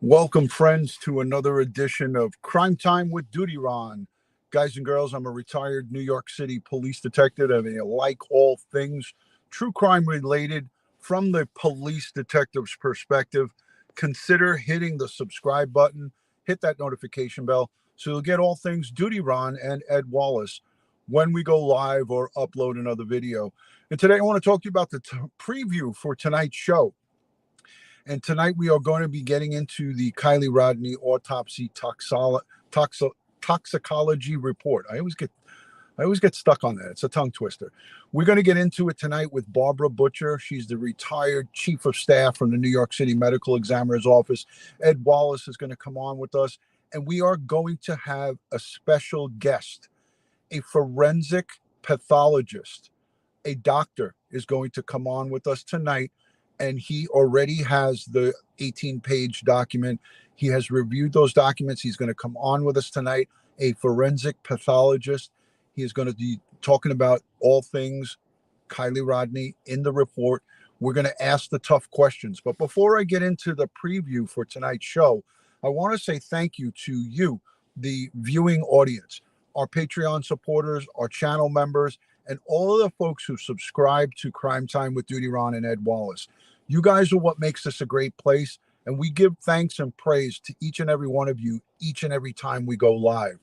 Welcome, friends, to another edition of Crime Time with DutyRon. Guys and girls, I'm a retired New York City police detective, and I like all things true crime related from the police detective's perspective. Consider hitting the subscribe button, hit that notification bell, so you'll get all things DutyRon and Ed Wallace when we go live or upload another video. And today I want to talk to you about the preview for tonight's show. And tonight we are going to be getting into the Kiely Rodni Autopsy Toxicology report. I always get stuck on that. It's a tongue twister. We're going to get into it tonight with Barbara Butcher. She's the retired chief of staff from the New York City Medical Examiner's Office. Ed Wallace is going to come on with us, and we are going to have a special guest, a forensic pathologist. A doctor is going to come on with us tonight, and he already has the 18-page document. He has reviewed those documents. He's going to come on with us tonight, a forensic pathologist. He is going to be talking about all things Kiely Rodni in the report. We're going to ask the tough questions. But before I get into the preview for tonight's show, I want to say thank you to you, the viewing audience, our Patreon supporters, our channel members, and all of the folks who subscribe to Crime Time with DutyRon and Ed Wallace. You guys are what makes this a great place, and we give thanks and praise to each and every one of you each and every time we go live.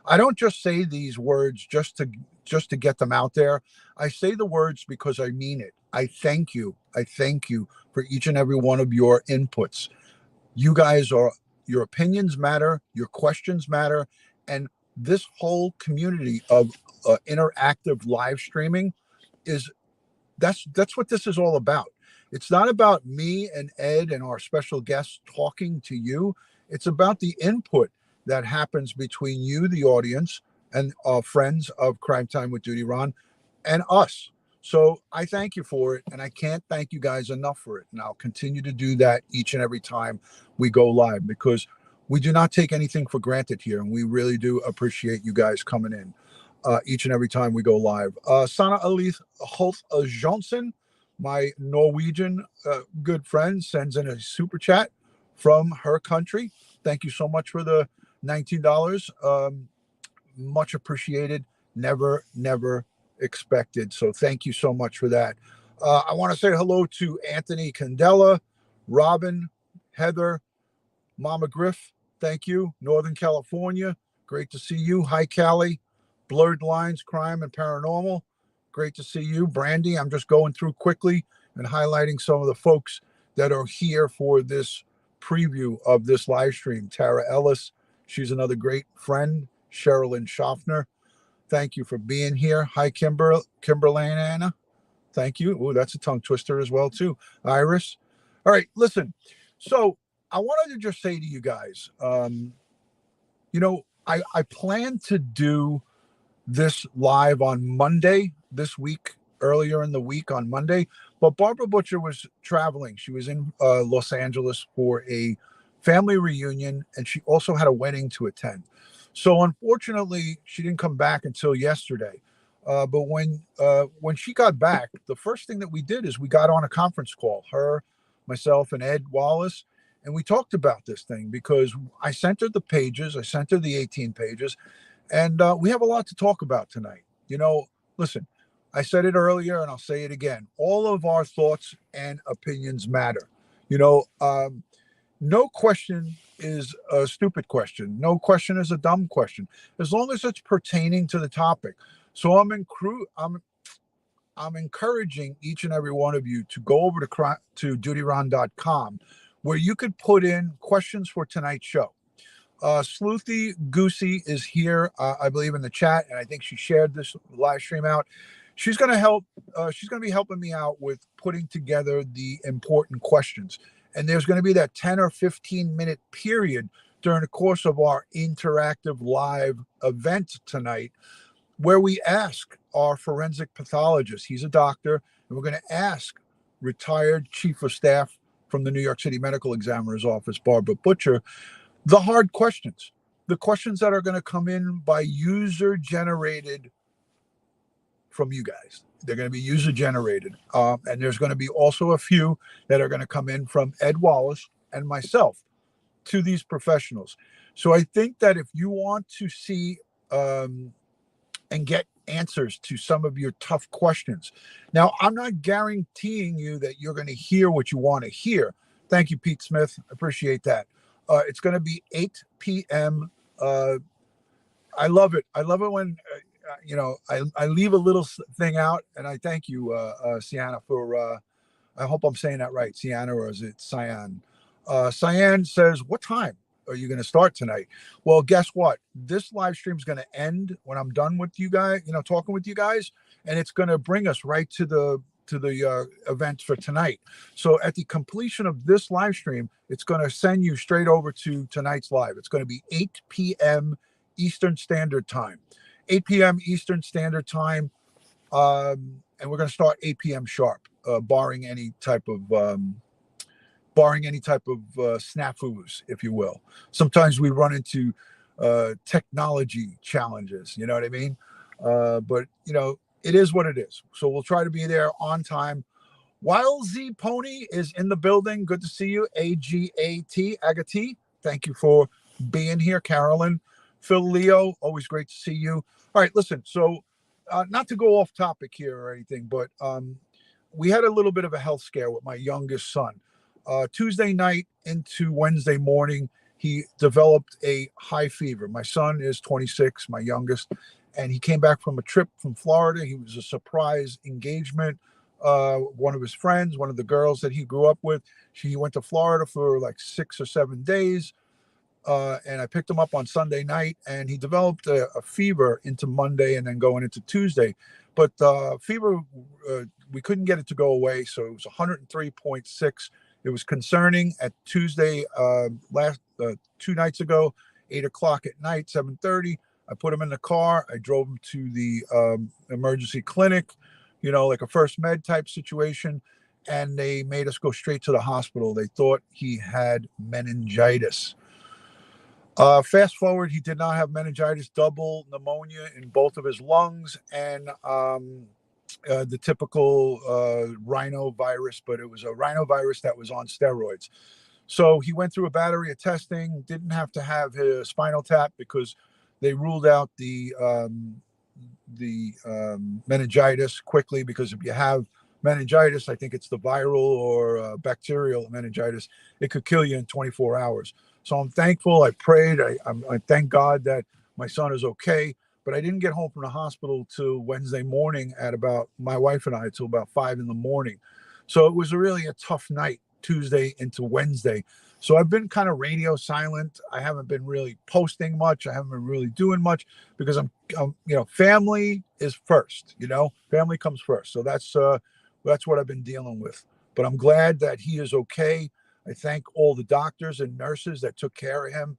I don't just say these words just to get them out there. I say the words because I mean it. I thank you. I thank you for each and every one of your inputs. You guys are, your opinions matter, your questions matter, and this whole community of interactive live streaming that's what this is all about. It's not about me and Ed and our special guests talking to you. It's about the input that happens between you, the audience, and friends of Crime Time with DutyRon, and us. So I thank you for it, and I can't thank you guys enough for it. And I'll continue to do that each and every time we go live, because we do not take anything for granted here, and we really do appreciate you guys coming in each and every time we go live. Sana Alith Holt Johnson, my Norwegian good friend, sends in a super chat from her country. Thank you so much for the $19. Much appreciated. Never expected. So thank you so much for that. I want to say hello to Anthony Candela, Robin, Heather, Mama Griff. Thank you. Northern California. Great to see you. Hi, Callie. Blurred Lines, Crime and Paranormal. Great to see you. Brandy, I'm just going through quickly and highlighting some of the folks that are here for this preview of this live stream. Tara Ellis, she's another great friend. Sherilyn Schaffner, thank you for being here. Hi, Kimberly and Anna. Thank you. Oh, that's a tongue twister as well, too. Iris. All right, listen. So I wanted to just say to you guys, I plan to do this live on Monday this week, earlier in the week on Monday, but Barbara Butcher was traveling. She was in Los Angeles for a family reunion, and she also had a wedding to attend. So unfortunately, she didn't come back until yesterday. But when she got back, the first thing that we did is we got on a conference call, her, myself, and Ed Wallace, and we talked about this thing, because I sent her the pages, I sent her the 18 pages, and we have a lot to talk about tonight. Listen, I said it earlier and I'll say it again. All of our thoughts and opinions matter. No question is a stupid question. No question is a dumb question, as long as it's pertaining to the topic. So I'm encouraging each and every one of you to go over to DutyRon.com, where you could put in questions for tonight's show. Sleuthy Goosey is here, I believe, in the chat, and I think she shared this live stream out. She's going to help. She's going to be helping me out with putting together the important questions. And there's going to be that 10 or 15 minute period during the course of our interactive live event tonight, where we ask our forensic pathologist, he's a doctor, and we're going to ask retired chief of staff from the New York City Medical Examiner's Office, Barbara Butcher, the hard questions, the questions that are going to come in by user generated from you guys. They're going to be user generated. And there's going to be also a few that are going to come in from Ed Wallace and myself. to these professionals. So I think that if you want to see and get answers to some of your tough questions. Now, I'm not guaranteeing you that you're going to hear what you want to hear. Thank you, Pete Smith. Appreciate that. It's going to be 8 p.m. I love it. I love it when, I leave a little thing out, and I thank you, Sienna, for, I hope I'm saying that right, Sienna, or is it Cyan? Cyan says, what time are you going to start tonight? Well, guess what? This live stream is going to end when I'm done with you guys, talking with you guys, and it's going to bring us right to the event for tonight. So at the completion of this live stream, it's going to send you straight over to tonight's live. It's going to be 8 p.m. Eastern Standard Time. 8 p.m. Eastern Standard Time, and we're going to start 8 p.m. sharp, barring any type of snafus, if you will. Sometimes we run into technology challenges, you know what I mean? But it is what it is. So we'll try to be there on time. Wild Z Pony is in the building. Good to see you. Agati. Thank you for being here, Carolyn. Phil Leo, always great to see you. All right, listen. So not to go off topic here or anything, but we had a little bit of a health scare with my youngest son. Tuesday night into Wednesday morning, he developed a high fever. My son is 26, my youngest, and he came back from a trip from Florida. He was a surprise engagement. One of his friends, one of the girls that he grew up with, she went to Florida for like 6 or 7 days. And I picked him up on Sunday night, and he developed a fever into Monday and then going into Tuesday. But fever, we couldn't get it to go away. So it was 103.6. It was concerning at Tuesday, 2 nights ago, 8 o'clock at night, 7:30. I put him in the car. I drove him to the emergency clinic, like a first med type situation. And they made us go straight to the hospital. They thought he had meningitis. Fast forward, he did not have meningitis, double pneumonia in both of his lungs, and the typical rhinovirus, but it was a rhinovirus that was on steroids. So he went through a battery of testing, didn't have to have his spinal tap because they ruled out the meningitis quickly, because if you have meningitis, I think it's the viral or bacterial meningitis, it could kill you in 24 hours. So I'm thankful. I prayed. I thank God that my son is okay. But I didn't get home from the hospital till Wednesday morning my wife and I, till about 5 in the morning. So it was really a tough night, Tuesday into Wednesday. So I've been kind of radio silent. I haven't been really posting much. I haven't been really doing much because I'm family is first, family comes first. So that's what I've been dealing with. But I'm glad that he is okay. I thank all the doctors and nurses that took care of him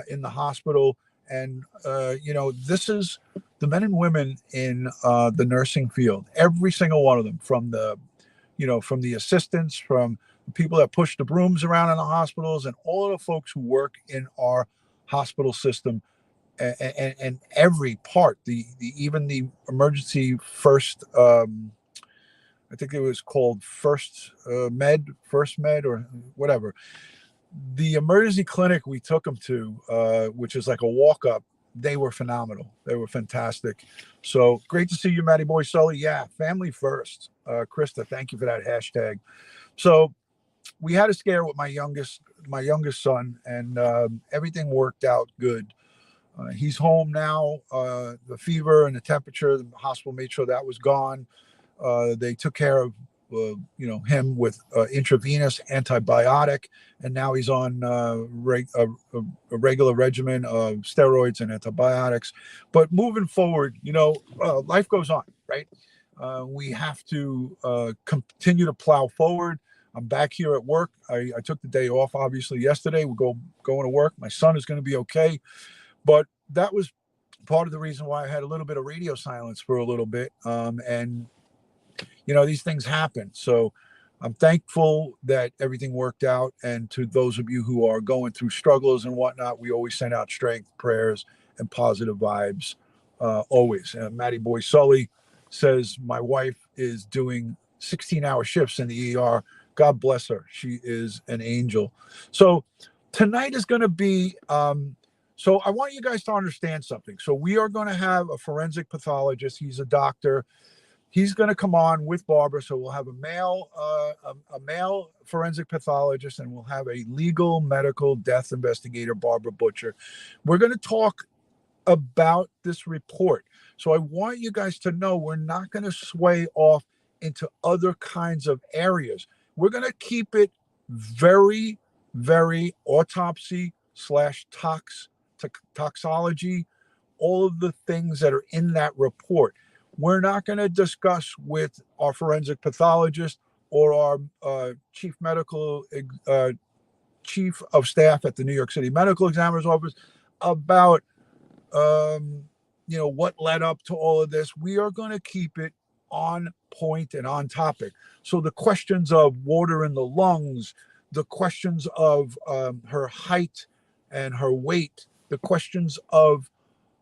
in the hospital. And, this is the men and women in the nursing field, every single one of them, from the assistants, from the people that push the brooms around in the hospitals, and all of the folks who work in our hospital system, and every part, even the emergency first, I think it was called first med, or whatever. The emergency clinic we took them to, which is like a walk up, they were phenomenal. They were fantastic. So great to see you, Matty Boy Sully. Yeah, family first. Krista, thank you for that hashtag. So we had a scare with my youngest son, and everything worked out good. He's home now. The fever and the temperature, the hospital made sure that was gone. They took care of him with intravenous antibiotic, and now he's on a regular regimen of steroids and antibiotics. But moving forward, life goes on, right? We have to continue to plow forward. I'm back here at work. I took the day off, obviously, yesterday. We're going to work. My son is going to be okay. But that was part of the reason why I had a little bit of radio silence for a little bit. And these things happen. So I'm thankful that everything worked out. And to those of you who are going through struggles and whatnot, we always send out strength, prayers, and positive vibes. Always. Matty Boy Sully says my wife is doing 16-hour shifts in the ER. God bless her. She is an angel. So Tonight is going to be, so I want you guys to understand something. So we are going to have a forensic pathologist. He's a doctor. He's going to come on with Barbara. So we'll have a male forensic pathologist, and we'll have a legal medical death investigator, Barbara Butcher. We're going to talk about this report. So I want you guys to know we're not going to sway off into other kinds of areas. We're going to keep it very, very autopsy / toxology, all of the things that are in that report. We're not going to discuss with our forensic pathologist or our chief of staff at the New York City Medical Examiner's Office about what led up to all of this. We are going to keep it on point and on topic. So the questions of water in the lungs, the questions of her height and her weight, the questions of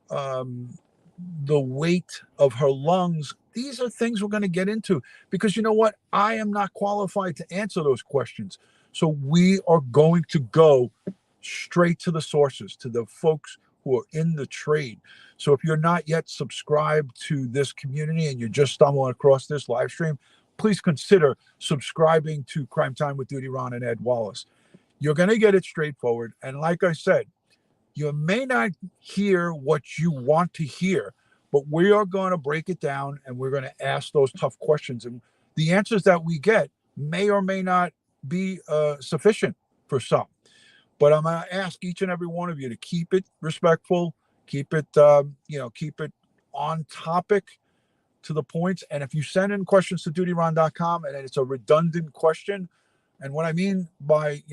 the weight of her lungs, these are things we're going to get into, because you know what? I am not qualified to answer those questions. So we are going to go straight to the sources, to the folks who are in the trade. So if you're not yet subscribed to this community and you're just stumbling across this live stream, please consider subscribing to Crime Time with DutyRon and Ed Wallace. You're going to get it straightforward. And like I said, you may not hear what you want to hear, but we are going to break it down and we're going to ask those tough questions. And the answers that we get may or may not be sufficient for some. But I'm going to ask each and every one of you to keep it respectful, keep it, keep it on topic, to the points. And if you send in questions to DutyRon.com and it's a redundant question, and what I mean by,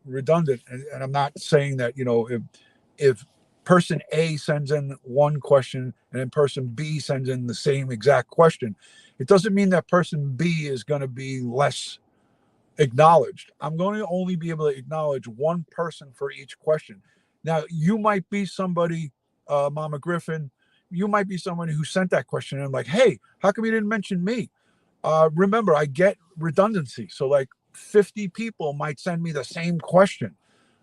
redundant, and I'm not saying that, if person A sends in one question and then person B sends in the same exact question, it doesn't mean that person B is going to be less acknowledged. I'm going to only be able to acknowledge one person for each question. Now, you might be somebody, Mama Griffin, you might be somebody who sent that question and I'm like, hey, how come you didn't mention me? Remember, I get redundancy. So like 50 people might send me the same question.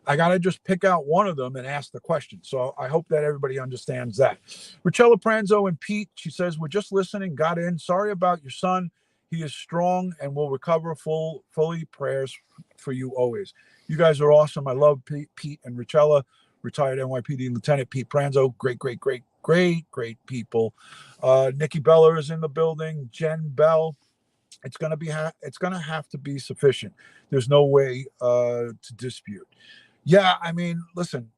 I got to just pick out one of them and ask the question. So I hope that everybody understands that. Richella Pranzo and Pete, she says, we're just listening, got in. Sorry about your son. He is strong and will recover fully. Prayers for you always. You guys are awesome. I love Pete and Richella. Retired NYPD Lieutenant Pete Pranzo. Great people. Nikki Beller is in the building. Jen Bell. It's going to have to be sufficient. There's no way to dispute. Yeah, I mean, listen,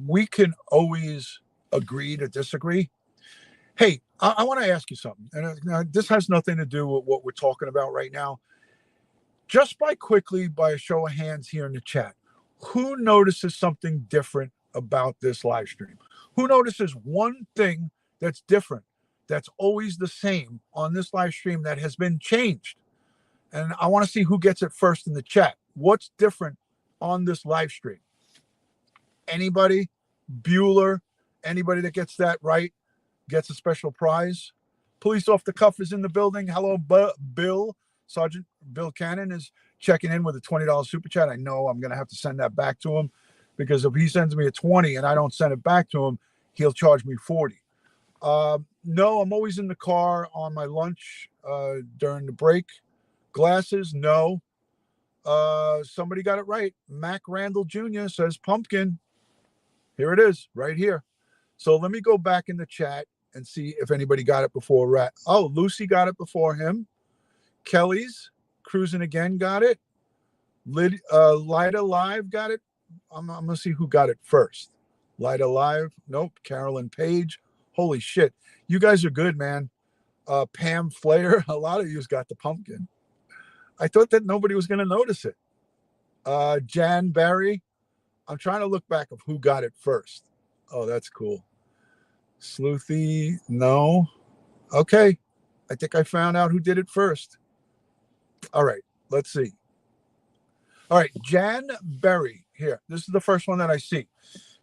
we can always agree to disagree. Hey, I want to ask you something. And this has nothing to do with what we're talking about right now. Just by a show of hands here in the chat, who notices something different about this live stream? Who notices one thing that's different, that's always the same on this live stream that has been changed? And I want to see who gets it first in the chat. What's different on this live stream? Anybody? Bueller? Anybody that gets that right gets a special prize. Police off the cuff is in the building. Hello, Bill. Sergeant Bill Cannon is checking in with a $20 super chat. I know I'm going to have to send that back to him, because if he sends me a 20 and I don't send it back to him, he'll charge me 40. No, I'm always in the car on my lunch during the break. Glasses, no. Somebody got it right. Mac Randall Jr. says pumpkin. Here it is, right here. So let me go back in the chat and see if anybody got it before Oh, Lucy got it before him. Kelly's cruising again got it. Lida Live got it. I'm gonna see who got it first. Lida Live, nope. Carolyn Page. Holy shit, you guys are good, man. Pam Flair, a lot of you's got the pumpkin. I thought that nobody was gonna notice it. Jan Barry, I'm trying to look back of who got it first. Oh, that's cool. Sleuthy, no. Okay, I think I found out who did it first. All right, let's see. All right, Jan Berry here. This is the first one that I see.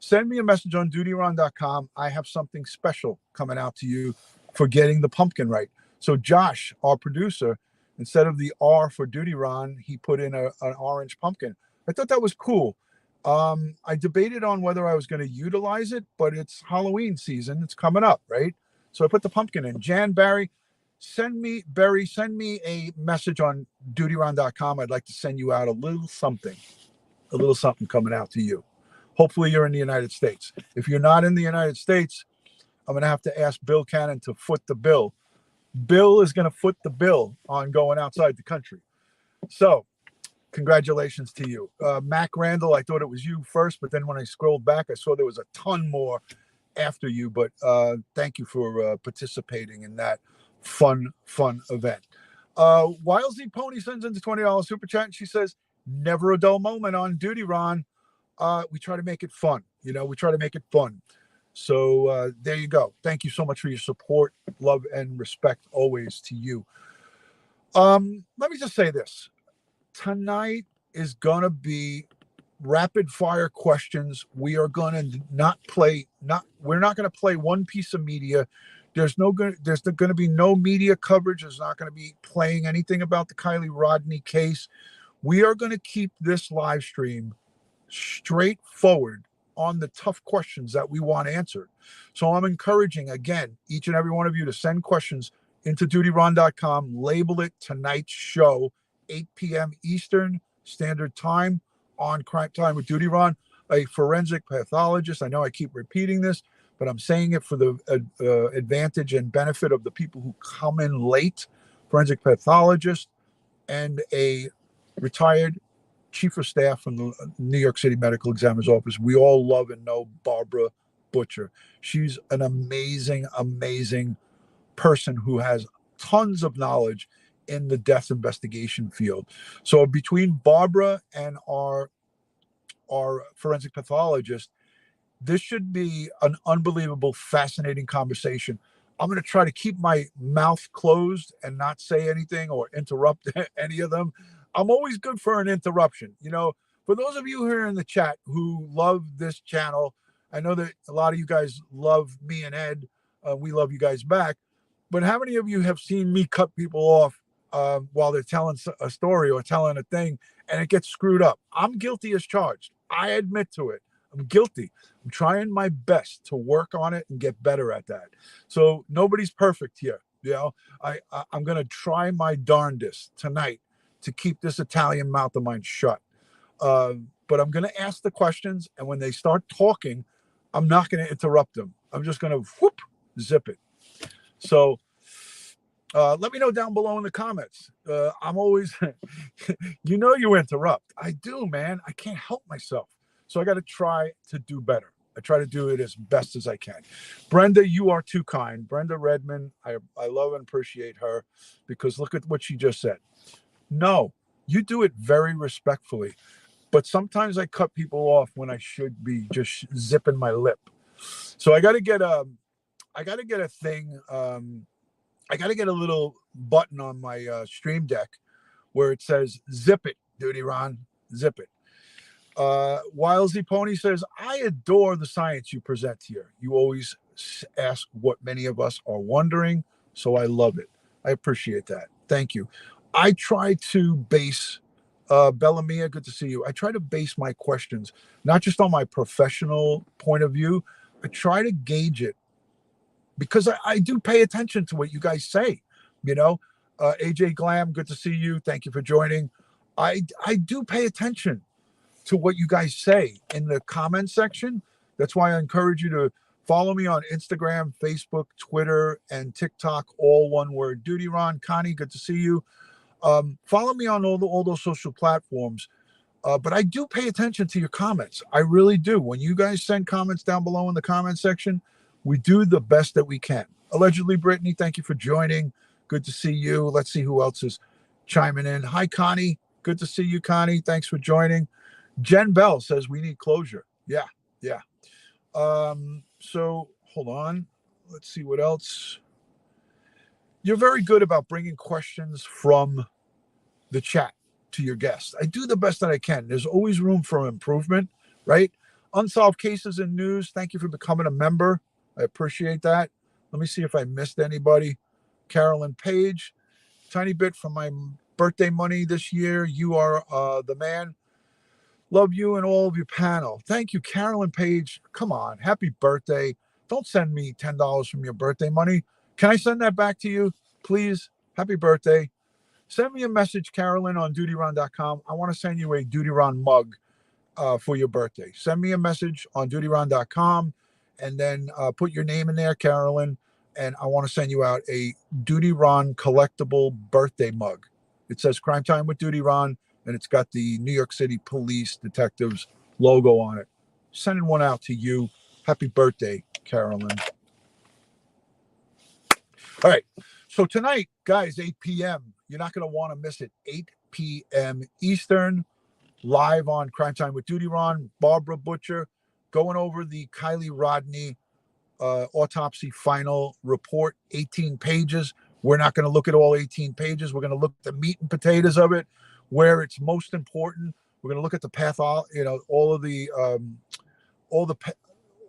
Send me a message on DutyRon.com. I have something special coming out to you for getting the pumpkin right. So Josh, our producer, instead of the R for DutyRon, he put in an orange pumpkin. I thought that was cool. I debated on whether I was going to utilize it, but it's Halloween season. It's coming up, right? So I put the pumpkin in. Jan Barry, send me a message on DutyRon.com. I'd like to send you out a little something coming out to you. Hopefully you're in the United States. If you're not in the United States, I'm going to have to ask Bill Cannon to foot the bill. Bill is going to foot the bill on going outside the country. So congratulations to you. Mac Randall, I thought it was you first, but then when I scrolled back, I saw there was a ton more after you, but thank you for participating in that fun event. Wilesy Pony sends in the $20 super chat, and she says, never a dull moment on Duty, Ron. We try to make it fun. We try to make it fun. So there you go. Thank you so much for your support, love, and respect always to you. Let me just say this. Tonight is going to be rapid fire questions. We are going to we're not going to play one piece of media. There's going to be no media coverage. There's not going to be playing anything about the Kiely Rodni case. We are going to keep this live stream straightforward on the tough questions that we want answered. So I'm encouraging, again, each and every one of you to send questions into DutyRon.com, label it tonight's show, 8 p.m. Eastern Standard Time on Crime Time with DutyRon, a forensic pathologist. I know I keep repeating this, but I'm saying it for the advantage and benefit of the people who come in late. Forensic pathologist and a retired chief of staff from the New York City Medical Examiner's Office. We all love and know Barbara Butcher. She's an amazing, amazing person who has tons of knowledge in the death investigation field. So between Barbara and our forensic pathologist, this should be an unbelievable, fascinating conversation. I'm going to try to keep my mouth closed and not say anything or interrupt any of them. I'm always good for an interruption. For those of you here in the chat who love this channel, I know that a lot of you guys love me and Ed. We love you guys back. But how many of you have seen me cut people off while they're telling a story or telling a thing and it gets screwed up? I'm guilty as charged. I admit to it. I'm guilty. I'm trying my best to work on it and get better at that. So nobody's perfect here. I'm going to try my darndest tonight to keep this Italian mouth of mine shut. But I'm going to ask the questions, and when they start talking, I'm not going to interrupt them. I'm just going to zip it. So let me know down below in the comments. I'm always, you interrupt. I do, man. I can't help myself. So I got to try to do better. I try to do it as best as I can. Brenda, you are too kind. Brenda Redmond, I love and appreciate her because look at what she just said. No, you do it very respectfully, but sometimes I cut people off when I should be just zipping my lip. So I got to get a thing. I got to get a little button on my Stream Deck where it says zip it, Duty Ron, zip it. Wilesy Pony says, I adore the science you present here. You always ask what many of us are wondering, so I love it. I appreciate that. Thank you. I try to base, Bellamia, good to see you. I try to base my questions, not just on my professional point of view. I try to gauge it because I do pay attention to what you guys say. AJ Glam, good to see you. Thank you for joining. I do pay attention to what you guys say in the comment section. That's why I encourage you to follow me on Instagram, Facebook, Twitter, and TikTok, all one word, DutyRon. Connie, good to see you. Follow me on all those social platforms. But I do pay attention to your comments. I really do. When you guys send comments down below in the comment section, we do the best that we can. Allegedly, Brittany, thank you for joining. Good to see you. Let's see who else is chiming in. Hi, Connie. Good to see you, Connie. Thanks for joining. Jen Bell says we need closure. Yeah. So hold on. Let's see what else. You're very good about bringing questions from the chat to your guests. I do the best that I can. There's always room for improvement, right? Unsolved cases and news. Thank you for becoming a member. I appreciate that. Let me see if I missed anybody. Carolyn Page, tiny bit from my birthday money this year. You are the man. Love you and all of your panel. Thank you, Carolyn Page. Come on, happy birthday. Don't send me $10 from your birthday money. Can I send that back to you, please? Happy birthday. Send me a message, Carolyn, on DutyRon.com. I want to send you a DutyRon mug for your birthday. Send me a message on DutyRon.com and then put your name in there, Carolyn, and I want to send you out a DutyRon collectible birthday mug. It says Crime Time with DutyRon, and it's got the New York City Police Detectives logo on it. Sending one out to you. Happy birthday, Carolyn. All right. So tonight, guys, 8 p.m., you're not going to want to miss it. 8 p.m. Eastern, live on Crime Time with DutyRon. Barbara Butcher going over the Kiely Rodni autopsy final report, 18 pages. We're not going to look at all 18 pages. We're going to look at the meat and potatoes of it, where it's most important. We're going to look at the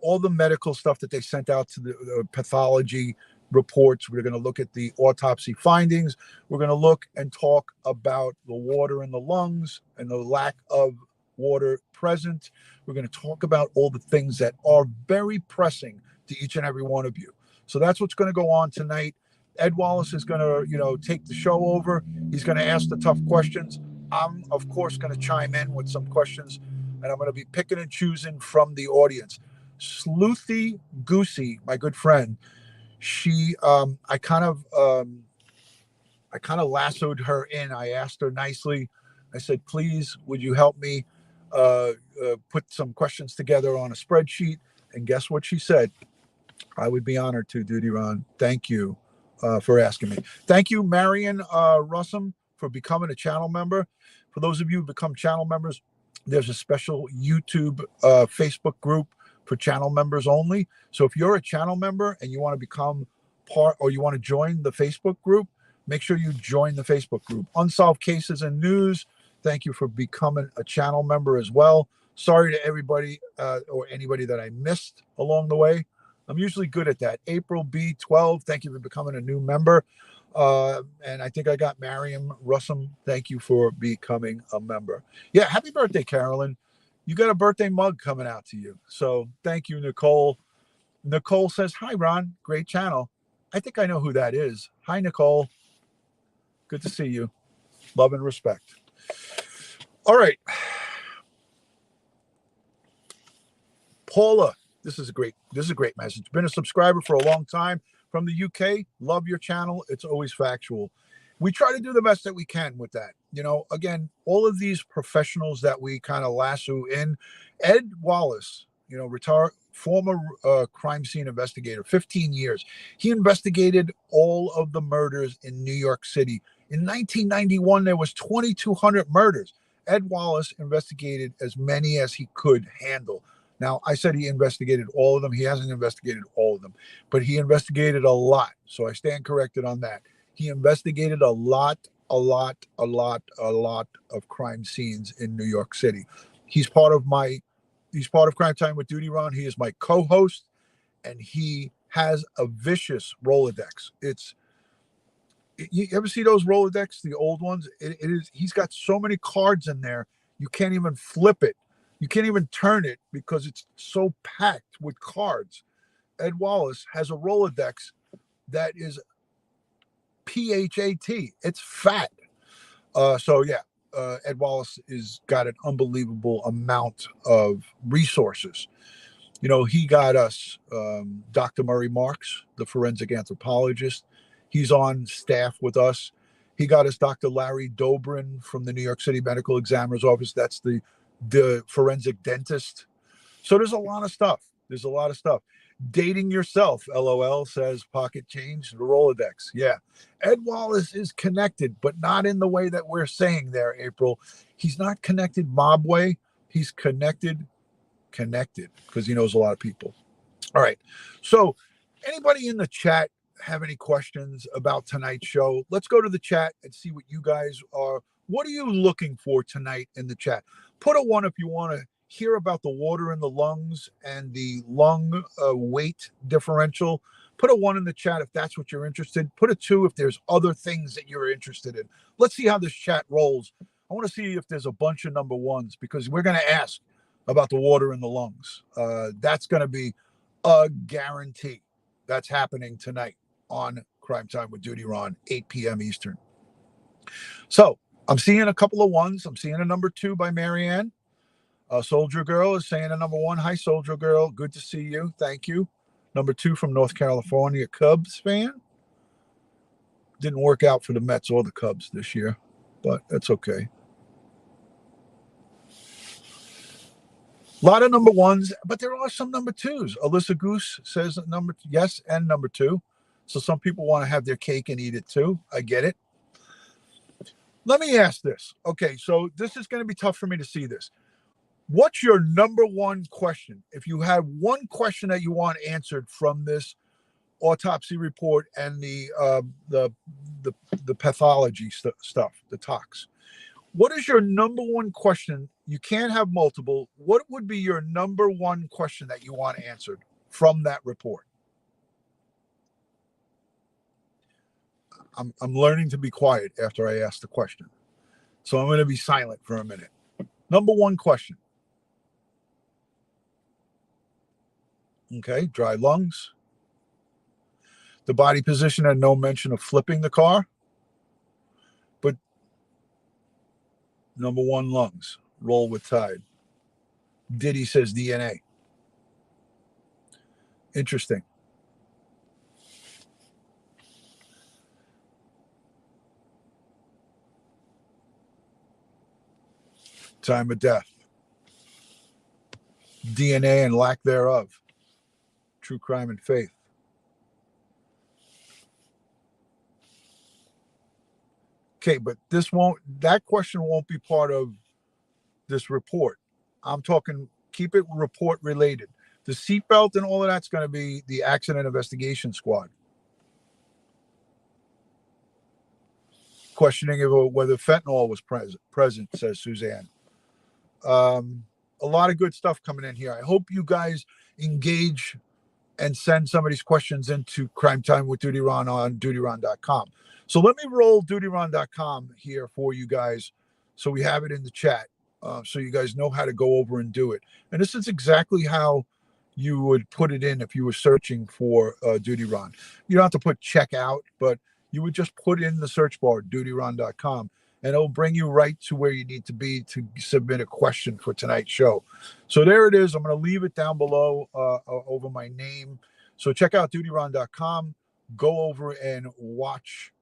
all the medical stuff that they sent out to the pathology reports. We're going to look at the autopsy findings. We're going to look and talk about the water in the lungs and the lack of water present. We're going to talk about all the things that are very pressing to each and every one of you. So that's what's going to go on tonight. Ed Wallace is going to, take the show over. He's going to ask the tough questions. I'm, of course, going to chime in with some questions, and I'm going to be picking and choosing from the audience. Sleuthy Goosey, my good friend, she, I kind of lassoed her in. I asked her nicely. I said, please, would you help me put some questions together on a spreadsheet? And guess what she said? I would be honored to, DutyRon. Thank you for asking me. Thank you, Marion Russum, for becoming a channel member. For those of you who become channel members, there's a special YouTube Facebook group for channel members only. So if you're a channel member and you want to become part, or you want to join the Facebook group, make sure you join the Facebook group. Unsolved Cases and News, thank you for becoming a channel member as well. Sorry to everybody or anybody that I missed along the way. I'm usually good at that. April B12, thank you for becoming a new member. And I think I got Mariam Russum. Thank you for becoming a member. Yeah, happy birthday, Carolyn. You got a birthday mug coming out to you. So thank you, Nicole. Nicole says, hi, Ron. Great channel. I think I know who that is. Hi, Nicole. Good to see you. Love and respect. All right. Paula, this is a great message. Been a subscriber for a long time from the UK. Love your channel. It's always factual. We try to do the best that we can with that. Again, all of these professionals that we kind of lasso in. Ed Wallace, retired former crime scene investigator, 15 years. He investigated all of the murders in New York City. In 1991, there was 2,200 murders. Ed Wallace investigated as many as he could handle. Now, I said he investigated all of them. He hasn't investigated all of them, but he investigated a lot. So I stand corrected on that. He investigated a lot of crime scenes in New York City. He's part of Crime Time with DutyRon. He is my co-host, and he has a vicious Rolodex. You ever see those Rolodex, the old ones? He's got so many cards in there, you can't even flip it. You can't even turn it because it's so packed with cards. Ed Wallace has a Rolodex that is PHAT. It's fat. Ed Wallace is got an unbelievable amount of resources. He got us Dr. Murray Marks, the forensic anthropologist. He's on staff with us. He got us Dr. Larry Dobrin from the New York City Medical Examiner's Office. That's the forensic dentist. So there's a lot of stuff. Dating yourself, LOL, says Pocket Change, the Rolodex. Yeah. Ed Wallace is connected, but not in the way that we're saying there, April. He's not connected mob way. He's connected because he knows a lot of people. All right. So anybody in the chat have any questions about tonight's show? Let's go to the chat and see what you guys are. What are you looking for tonight in the chat? Put a 1 if you want to hear about the water in the lungs and the lung weight differential. Put a 1 in the chat if that's what you're interested. Put a 2 if there's other things that you're interested in. Let's see how this chat rolls. I want to see if there's a bunch of number ones, because we're going to ask about the water in the lungs. That's going to be a guarantee. That's happening tonight on Crime Time with DutyRon, 8 p.m. Eastern. So I'm seeing a couple of ones. I'm seeing a number 2 by Marianne. Soldier Girl is saying a number 1. Hi, Soldier Girl. Good to see you. Thank you. Number 2 from North California, Cubs fan. Didn't work out for the Mets or the Cubs this year, but that's okay. A lot of number 1s, but there are some number 2s. Alyssa Goose says yes, and number 2. So some people want to have their cake and eat it too. I get it. Let me ask this. Okay, so this is going to be tough for me to see this. What's your number 1 question? If you have one question that you want answered from this autopsy report and the pathology stuff, the tox, what is your number 1 question? You can't have multiple. What would be your number 1 question that you want answered from that report? I'm learning to be quiet after I ask the question, so I'm going to be silent for a minute. Number 1 question. Okay, dry lungs. The body position and no mention of flipping the car, but number 1, lungs. Roll with tide. Diddy says DNA. Interesting. Time of death. DNA and lack thereof. True crime and faith. Okay, but that question won't be part of this report. I'm talking, keep it report related. The seatbelt and all of that's going to be the accident investigation squad. Questioning about whether fentanyl was present, says Suzanne. A lot of good stuff coming in here. I hope you guys engage and send some of these questions into Crime Time with DutyRon on DutyRon.com. So let me roll DutyRon.com here for you guys, so we have it in the chat, so you guys know how to go over and do it. And this is exactly how you would put it in if you were searching for DutyRon. You don't have to put check out, but you would just put in the search bar DutyRon.com, and it'll bring you right to where you need to be to submit a question for tonight's show. So there it is. I'm going to leave it down below over my name. So check out DutyRon.com. Go over and watch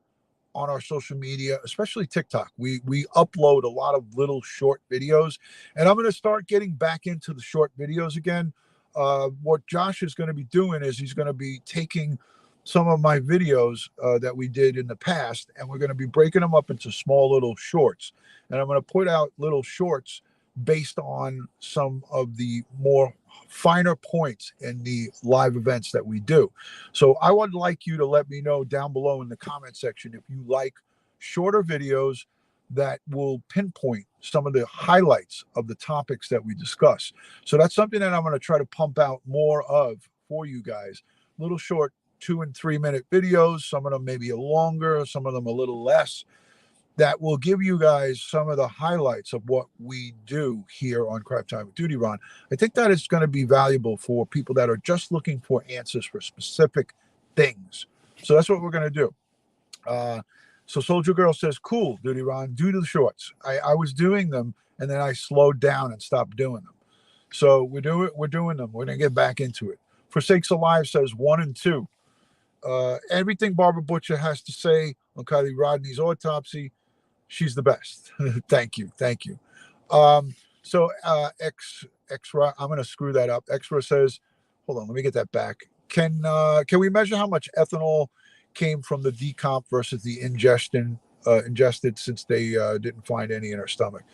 on our social media, especially TikTok. We upload a lot of little short videos, and I'm going to start getting back into the short videos again. What Josh is going to be doing is he's going to be taking some of my videos that we did in the past, and we're going to be breaking them up into small little shorts. And I'm going to put out little shorts based on some of the more finer points in the live events that we do. So I would like you to let me know down below in the comment section if you like shorter videos that will pinpoint some of the highlights of the topics that we discuss. So that's something that I'm going to try to pump out more of for you guys. Little short 2 and 3 minute videos, some of them maybe longer, some of them a little less, that will give you guys some of the highlights of what we do here on Crime Time with DutyRon. I think that is going to be valuable for people that are just looking for answers for specific things. So that's what we're going to do. So Soldier Girl says, cool, DutyRon, do the shorts. I was doing them, and then I slowed down and stopped doing them. So we're doing them. We're going to get back into it. Forsakes Alive says 1 and 2. Everything Barbara Butcher has to say on Kiely Rodni's autopsy, she's the best. Thank you. So Exra, I'm going to screw that up. Exra says, hold on, let me get that back. Can we measure how much ethanol came from the decomp versus the ingested, since they didn't find any in her stomach?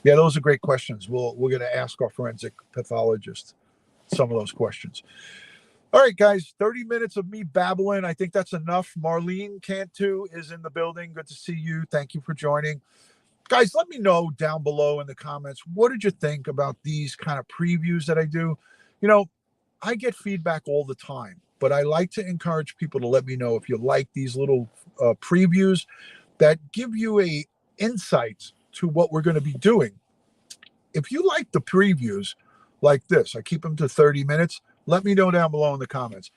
Yeah, those are great questions. We're going to ask our forensic pathologist some of those questions. All right, guys, 30 minutes of me babbling. I think that's enough. Marlene Cantu is in the building. Good to see you. Thank you for joining. Guys, let me know down below in the comments, what did you think about these kind of previews that I do? You know, I get feedback all the time, but I like to encourage people to let me know if you like these little previews that give you a insight to what we're going to be doing. If you like the previews like this, I keep them to 30 minutes. Let me know down below in the comments.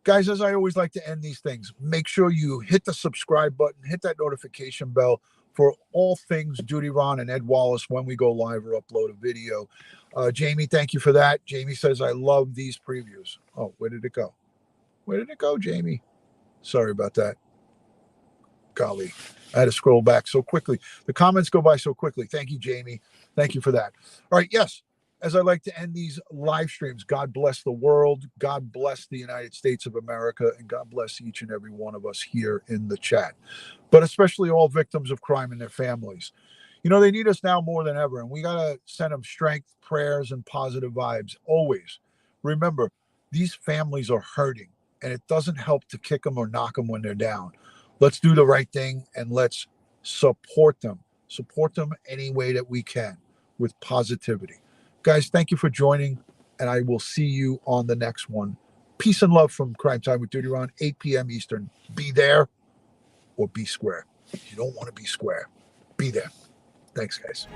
Guys, as I always like to end these things, make sure you hit the subscribe button, hit that notification bell for all things DutyRon and Ed Wallace when we go live or upload a video. Jamie, thank you for that. Jamie says, I love these previews. Oh, where did it go? Where did it go, Jamie? Sorry about that. Golly, I had to scroll back so quickly. The comments go by so quickly. Thank you, Jamie. Thank you for that. All right, yes. As I like to end these live streams, God bless the world, God bless the United States of America, and God bless each and every one of us here in the chat, but especially all victims of crime and their families. You know, they need us now more than ever, and we got to send them strength, prayers, and positive vibes always. Remember, these families are hurting, and it doesn't help to kick them or knock them when they're down. Let's do the right thing, and let's support them any way that we can with positivity. Guys, thank you for joining, and I will see you on the next one. Peace and love from Crime Time with DutyRon, 8 p.m. Eastern. Be there or be square. You don't want to be square. Be there. Thanks, guys.